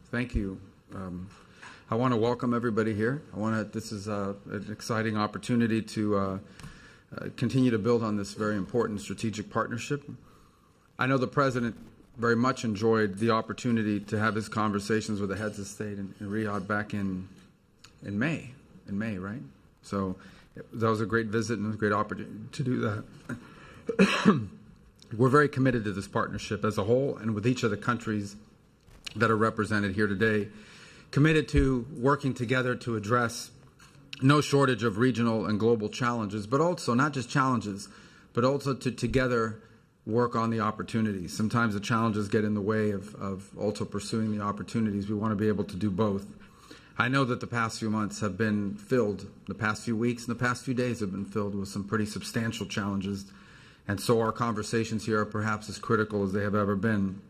Thank you. I want to welcome everybody here. This is an exciting opportunity to continue to build on this very important strategic partnership. I know the President very much enjoyed the opportunity to have his conversations with the heads of state in Riyadh back in May. In May, right? So that was a great visit and a great opportunity to do that. We're very committed to this partnership as a whole and with each of the countries that are represented here today, committed to working together to address no shortage of regional and global challenges, but also not just challenges, but also to together work on the opportunities. Sometimes the challenges get in the way of also pursuing the opportunities. We want to be able to do both. I know that the past few months have been filled, the past few weeks and the past few days have been filled with some pretty substantial challenges. And so our conversations here are perhaps as critical as they have ever been.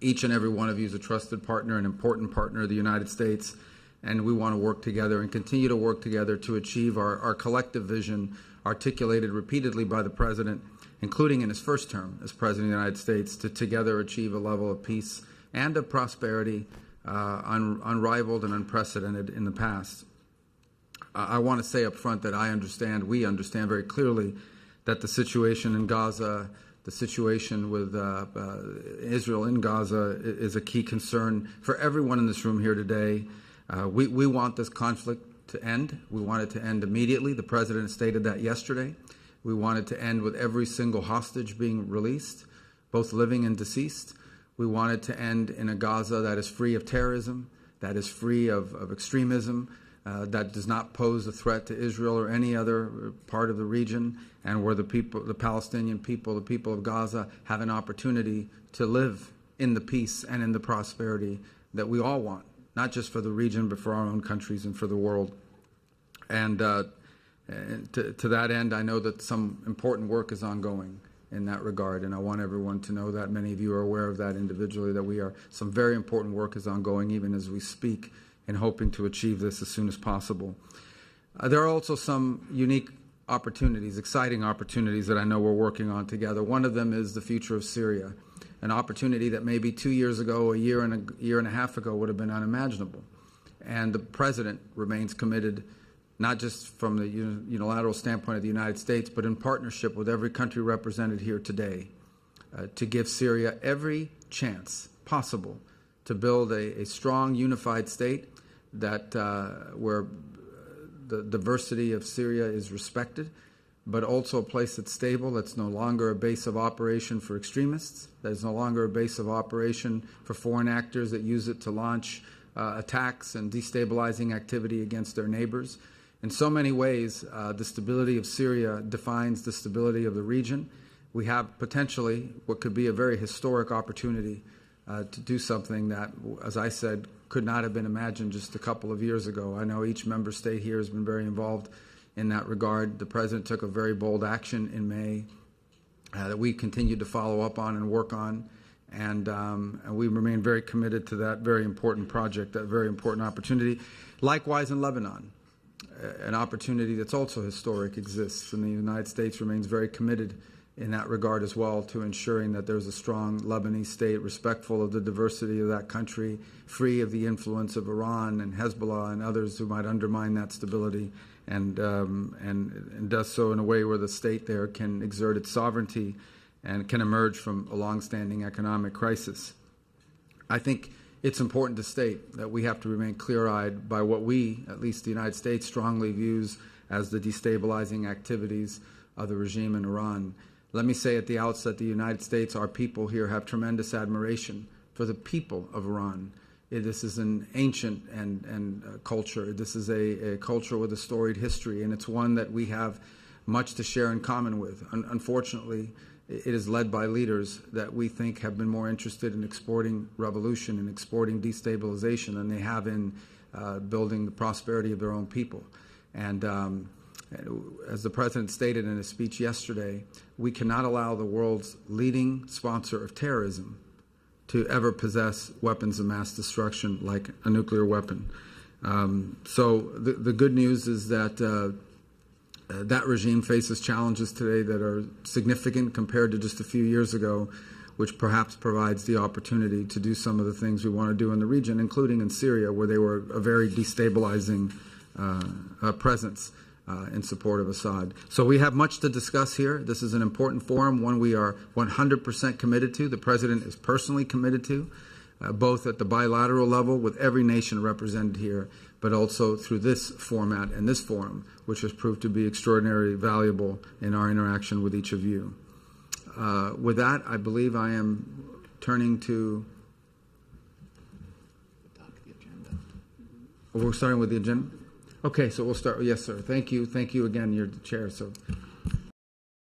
Each and every one of you is a trusted partner, an important partner of the United States, and we want to work together and continue to work together to achieve our collective vision articulated repeatedly by the President, including in his first term as President of the United States, to together achieve a level of peace and of prosperity unrivaled and unprecedented in the past. I want to say up front that we understand very clearly that the situation in Gaza, the situation with Israel in Gaza is a key concern for everyone in this room here today. We want this conflict to end. We want it to end immediately. The President stated that yesterday. We want it to end with every single hostage being released, both living and deceased. We want it to end in a Gaza that is free of terrorism, that is free of extremism, that does not pose a threat to Israel or any other part of the region, and where the Palestinian people, the people of Gaza, have an opportunity to live in the peace and in the prosperity that we all want, not just for the region, but for our own countries and for the world. And to that end, I know that some important work is ongoing in that regard, and I want everyone to know that. Many of you are aware of that individually, that some very important work is ongoing even as we speak, in hoping to achieve this as soon as possible. There are also some unique opportunities, exciting opportunities that I know we're working on together. One of them is the future of Syria, an opportunity that maybe 2 years ago, a year and a half ago would have been unimaginable. And the President remains committed, not just from the unilateral standpoint of the United States, but in partnership with every country represented here today, to give Syria every chance possible to build a strong, unified state that where the diversity of Syria is respected, but also a place that's stable, that's no longer a base of operation for extremists, that is no longer a base of operation for foreign actors that use it to launch attacks and destabilizing activity against their neighbors. In so many ways, the stability of Syria defines the stability of the region. We have potentially what could be a very historic opportunity to do something that, as I said, could not have been imagined just a couple of years ago. I know each member state here has been very involved in that regard. The President took a very bold action in May that we continued to follow up on and work on, and we remain very committed to that very important project, that very important opportunity. Likewise in Lebanon, an opportunity that's also historic exists, and the United States remains very committed in that regard as well, to ensuring that there's a strong Lebanese state, respectful of the diversity of that country, free of the influence of Iran and Hezbollah and others who might undermine that stability, and does so in a way where the state there can exert its sovereignty and can emerge from a longstanding economic crisis. I think it's important to state that we have to remain clear-eyed by what we, at least the United States, strongly views as the destabilizing activities of the regime in Iran. Let me say at the outset, the United States, our people here, have tremendous admiration for the people of Iran. This is an ancient culture. This is a culture with a storied history, and it's one that we have much to share in common with. Unfortunately, it is led by leaders that we think have been more interested in exporting revolution and exporting destabilization than they have in building the prosperity of their own people. And as the President stated in his speech yesterday, we cannot allow the world's leading sponsor of terrorism to ever possess weapons of mass destruction like a nuclear weapon. So the good news is that that regime faces challenges today that are significant compared to just a few years ago. which perhaps provides the opportunity to do some of the things we want to do in the region, including in Syria, where they were a very destabilizing presence in support of Assad. So we have much to discuss here. This is an important forum, one we are 100% committed to. The President is personally committed to, both at the bilateral level with every nation represented here, but also through this format and this forum, which has proved to be extraordinarily valuable in our interaction with each of you. With that, I believe I am turning to... We're starting with the agenda? Okay, so we'll start. Yes, sir. Thank you. Thank you again. You're the chair, so